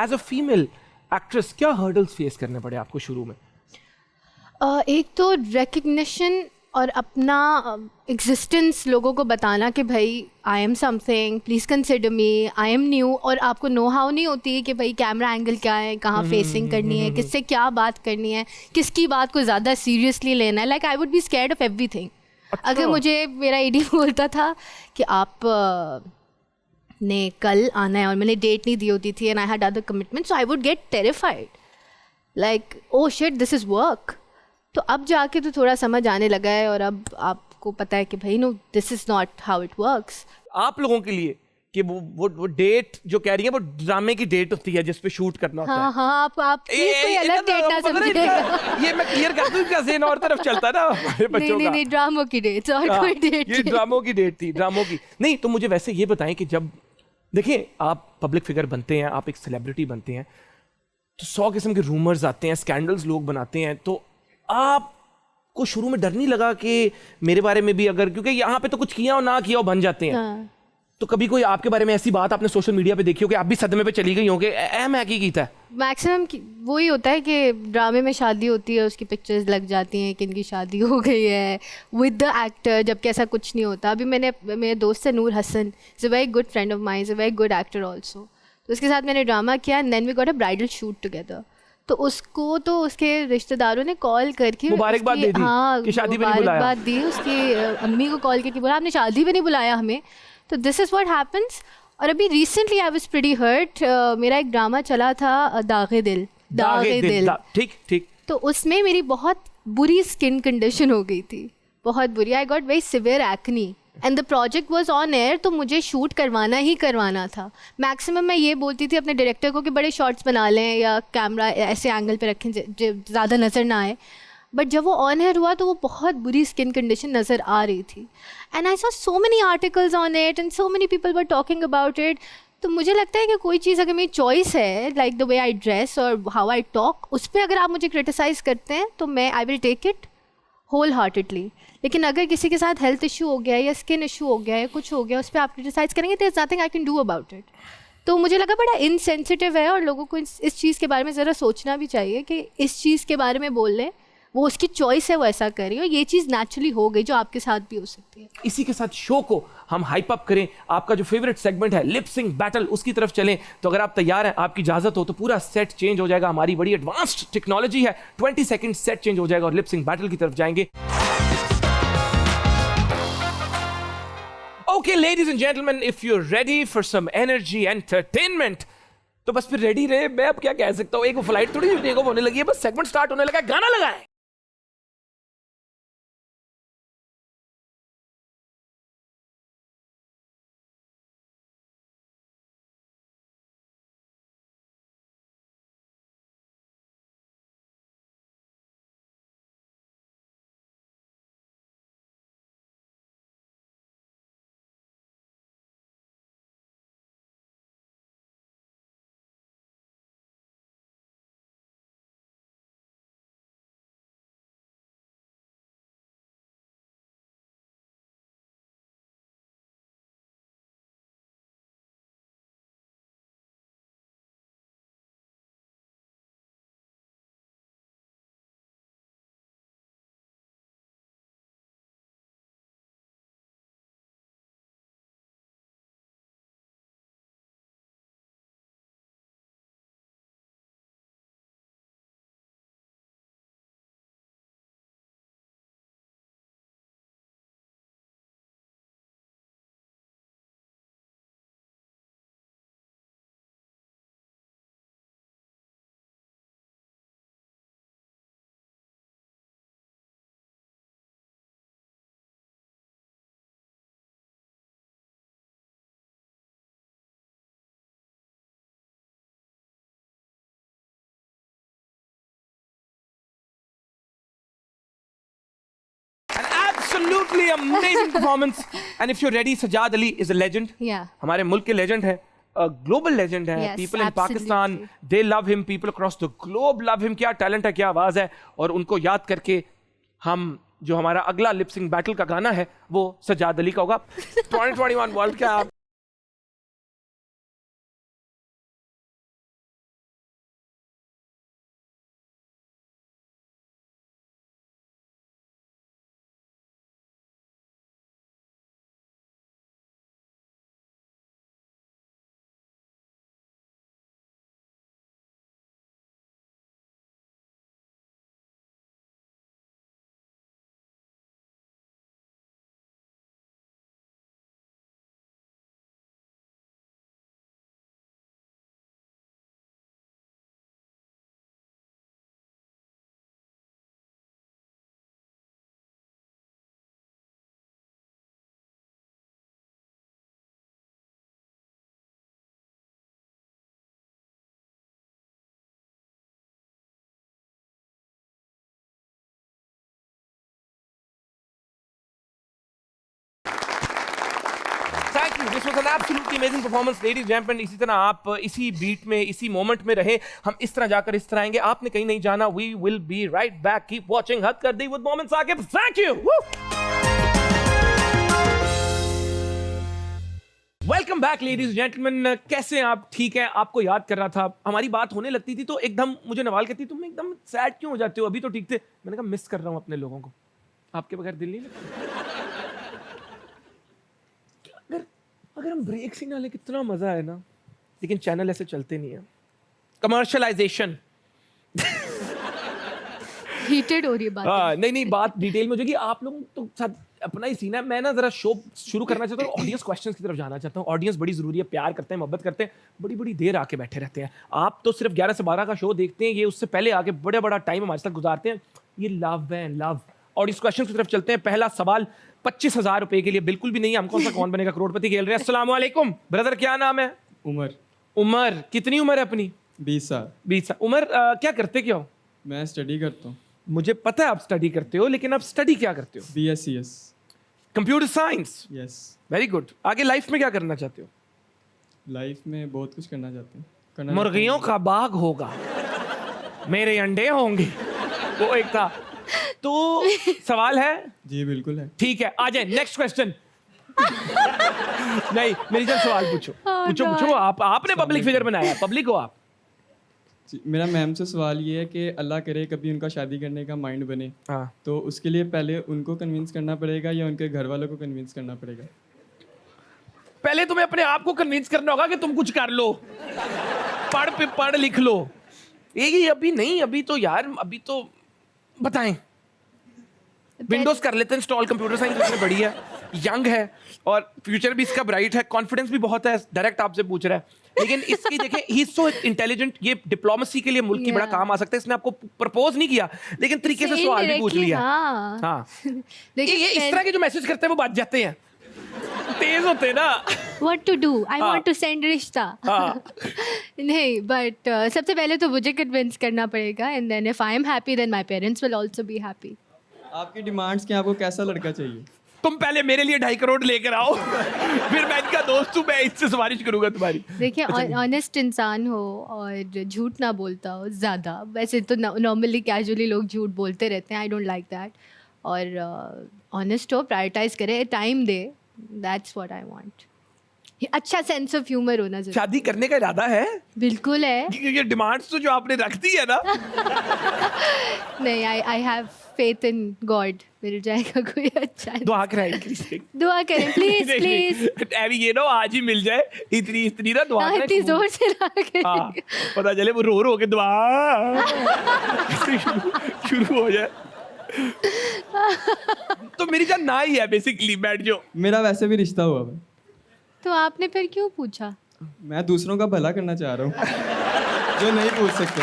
As a female actress क्या hurdles face करने पड़े आपको शुरू में? एक तो रिकग्निशन और अपना एग्जिस्टेंस लोगों को बताना कि भाई I am something, please consider me, I am new. और आपको नो हाउ नहीं होती है कि भाई कैमरा एंगल क्या है, कहाँ फेसिंग करनी है, किससे क्या बात करनी है, किसकी बात को ज़्यादा सीरियसली लेना है। Like I would be scared of everything. अगर मुझे मेरा एडी बोलता था कि आप ने कल आना है और मैंने डेट नहीं दी होती थी and I had other commitment, so I would get terrified like oh shit this is work. तो अब जाके तो थोड़ा समझ आने लगा है और अब आपको पता है कि भाई no this is not how it works. आप लोगों के लिए कि वो डेट जो कह रही है वो ड्रामे की डेट होती है जिस पे शूट करना होता है। हाँ आप प्लीज कोई अलग डेट ना समझिएगा। ये मैं क्लियर कर दूं, इनका ज़हन और तरफ चलता ना हमारे बच्चों का। नहीं ड्रामों की डेट और कोई डेट ये ड्रामों की डेट थी, ड्रामों की नहीं। तो मुझे वैसे ये बताएं कि जब देखिए आप पब्लिक फिगर बनते हैं, आप एक सेलिब्रिटी बनते हैं, तो 100 किस्म के रूमर्स आते हैं, स्कैंडल्स लोग बनाते हैं। तो आपको शुरू में डर नहीं लगा कि मेरे बारे में भी अगर, क्योंकि यहाँ पे तो कुछ किया हो ना किया हो बन जाते हैं। हाँ। तो कभी कोई आपके बारे में ऐसी बात आपने सोशल मीडिया पे देखी हो कि आप भी सदमे पे चली गई हो कि मैं की था? मैक्सिमम वही होता है कि ड्रामे में शादी होती है, उसकी पिक्चर्स लग जाती हैं कि इनकी शादी हो गई है विद द एक्टर, जबकि ऐसा कुछ नहीं होता। अभी मेरे दोस्त है Noor Hasan, is a very good friend of mine, is a very good actor also. तो उसके साथ मैंने ड्रामा किया and then we got a bridal shoot together. तो उसको तो उसके रिश्तेदारों ने कॉल करके मुबारकबाद दे दी। हाँ, कि शादी पे नहीं बुलाया। मुबारकबाद दी। उसकी अम्मी को कॉल करके बोला आपने शादी पे नहीं बुलाया हमें। तो दिस इज़ व्हाट हैपन्स। और अभी recently I was pretty hurt. मेरा एक ड्रामा चला था दागे दिल। ठीक। तो उसमें मेरी बहुत बुरी स्किन कंडीशन हो गई थी, बहुत बुरी। I got very severe acne and the project was on air. तो मुझे शूट करवाना ही करवाना था। मैक्सिमम मैं ये बोलती थी अपने डायरेक्टर को कि बड़े शॉट्स बना लें या कैमरा ऐसे एंगल पे रखें ज़्यादा नज़र ना आए। बट जब वो ऑन एयर हुआ तो वो बहुत बुरी स्किन कंडीशन नज़र आ रही थी and I saw so many articles on it and so many people were talking about it. तो मुझे लगता है कि कोई चीज़ अगर मेरी चॉइस है, like the way I dress और हाउ आई टॉक, उस पर अगर आप मुझे क्रिटिसाइज़ करते हैं तो मैं I will take it wholeheartedly. लेकिन अगर किसी के साथ हेल्थ इशू हो गया या स्किन इशू हो गया या कुछ हो गया, उस पर आप क्रिटिसाइज़ करेंगे, there is nothing I can do about it. तो मुझे लगा बड़ा इनसेंसिटिव है और लोगों को इस चीज़ के बारे में ज़रा सोचना भी चाहिए कि इस चीज़ के बारे में बोल लें, वो उसकी चॉइस है, वो ऐसा कर रही है और ये चीज़ नेचुरली हो गई जो आपके साथ भी हो सकती है। इसी के साथ शो को हम हाइप अप करें। आपका जो फेवरेट सेगमेंट है लिप सिंक बैटल, उसकी तरफ चलें। तो अगर आप तैयार हैं, आपकी इजाजत हो, तो पूरा सेट चेंज हो जाएगा। हमारी बड़ी एडवांस्ड टेक्नोलॉजी है, 20 सेकंड सेट चेंज हो जाएगा और लिप सिंक बैटल की तरफ जाएंगे। Okay, ladies and gentlemen, if you're ready for some energy entertainment, तो बस फिर रेडी रहे। मैं अब क्या कह सकता हूँ, एक वो फ्लाइट थोड़ी टेक ऑफ होने लगी है, बस सेगमेंट स्टार्ट होने लगा है, गाना लगा है। Absolutely amazing performance. And if you're ready, Sajad Ali is a legend. Yeah. हमारे मुल्क के legend है, global legend है. Yes, people in absolutely. Pakistan, they love him. People across the globe love him. क्या talent है, क्या आवाज है. और उनको याद करके हम जो हमारा अगला लिप सिंक बैटल का गाना है वो सजाद अली का होगा। 2021 वर्ल्ड का was an absolutely amazing performance ladies and gentleman. इसी तरह आप इसी बीट में, इसी मोमेंट में रहे, हम इस तरह जाकर इस तरह आएंगे। आपने कहीं नहीं जाना। We will be right back. Keep watching Hadd Kar Di with moments Aqib. Thank you. Welcome back ladies gentleman. कैसे हैं आप? ठीक है। आपको याद कर रहा था, हमारी बात होने लगती थी तो एकदम मुझे नवाल कहती, तुम एकदम सैड क्यों हो जाते हो? अभी तो ठीक थे। मैंने कहा मिस कर रहा हूं अपने लोगों को। आपके बगैर दिल नहीं लगता। अगर हम ब्रेक्स ही ना ले, कितना मजा है ना। लेकिन चैनल ऐसे चलते नहीं है। कमर्शियलाइजेशन। हीटेड हो रही है बात। नहीं बात डिटेल में हो जाएगी। आप लोगों तो साथ अपना ही सीन है। मैं ना जरा शो शुरू करना चाहता हूँ, ऑडियंस क्वेश्चंस की तरफ जाना चाहता हूँ। ऑडियंस बड़ी जरूरी है, प्यार करते हैं, मोहब्बत करते हैं, बड़ी बड़ी देर आके बैठे रहते हैं। आप तो सिर्फ 11 से 12 का शो देखते हैं, ये उससे पहले आके बड़ा टाइम हमारे साथ गुजारते हैं। ये लव है, लव। ऑडियंस क्वेश्चन की तरफ चलते हैं। पहला सवाल 25,000 रुपए के लिए, बिल्कुल भी नहीं। हमको सा कौन बनेगा करोड़पति खेल रहे हैं। अस्सलाम वालेकुम ब्रदर, क्या नाम है? उमर। कितनी उम्र है अपनी? 20 साल। 20 साल। उमर क्या करते क्या हो? मैं स्टडी करता हूँ। मुझे पता है आप स्टडी करते हो, लेकिन आप स्टडी क्या करते हो? BScs। Computer science. Yes. Very good. आगे लाइफ में क्या करना चाहते हो? लाइफ में बहुत कुछ करना चाहते हैं। मुर्गियों का बाग होगा, मेरे अंडे होंगे, वो एक था। तो सवाल है? जी बिल्कुल है। ठीक है, आ जाए नेक्स्ट क्वेश्चन। नहीं, मेरी जब सवाल पूछो। पूछो। आपने पब्लिक फिगर बनाया, पब्लिक हो आप। जी, मेरा मैम से सवाल ये है कि अल्लाह करे कभी उनका शादी करने का माइंड बने, हाँ। तो उसके लिए पहले उनको कन्विंस करना पड़ेगा या उनके घर वालों को कन्विंस करना पड़ेगा? पहले तुम्हें अपने आप को कन्विंस करना होगा कि तुम कुछ कर लो, पढ़ लिख लो। ये अभी नहीं, अभी तो यार, अभी तो बताएं। विंडोज कर लेते हैं इंस्टॉल, कंप्यूटर साइंस इसमें बड़ी है, यंग है और फ्यूचर भी इसका ब्राइट है, कॉन्फिडेंस भी बहुत है। डायरेक्ट आपसे पूछ रहा है, लेकिन इसकी देखें, ही इज सो इंटेलिजेंट। ये डिप्लोमेसी के लिए मुल्क की बड़ा काम आ सकता है। इसने आपको प्रपोज नहीं किया, लेकिन तरीके से सवाल भी पूछ लिया। हाँ। ये इस तरह के जो मैसेज करते हैं वो बात जाते हैं, तेज होते हैं ना। What to do? I want to send रिश्ता। नहीं, but सबसे पहले तो मुझे कन्विंस करना पड़ेगा, and then if I am happy, then my parents will also be happy। आपकी डिमांड्स क्या? आपको कैसा लड़का चाहिए? तुम पहले मेरे लिए 2.5 करोड़ लेकर आओ, फिर मैं इनका दोस्त हूँ, मैं इससे सिफारिश करूंगा तुम्हारी। देखिए, ऑनेस्ट इंसान हो और झूठ ना बोलता हो ज़्यादा। वैसे तो नॉर्मली कैजुअली लोग झूठ बोलते रहते हैं, आई डोंट लाइक दैट। और ऑनेस्ट हो, प्रायोरिटाइज करे, time they, that's what I want. अच्छा सेंस ऑफ ह्यूमर होना चाहिए। शादी करने का इरादा है? बिल्कुल है। ये डिमांड्स तो जो आपने रख दी है ना। नहीं, I have faith in God, मिल जाएगा कोई अच्छा। दुआ कराएं, दुआ करें प्लीज प्लीज। अभी ये ना आज ही मिल जाए, इतनी ना दुआ करें, इतनी जोर से ना करें। हाँ, पता चले वो रो के दुआ शुरू हो जाए। तो मेरी जान ना ही है बेसिकली, बैठ जो। मेरा वैसे भी रिश्ता हुआ है। तो आपने फिर क्यों पूछा? मैं दूसरों का भला करना चाह रहा हूँ जो नहीं पूछ सकते।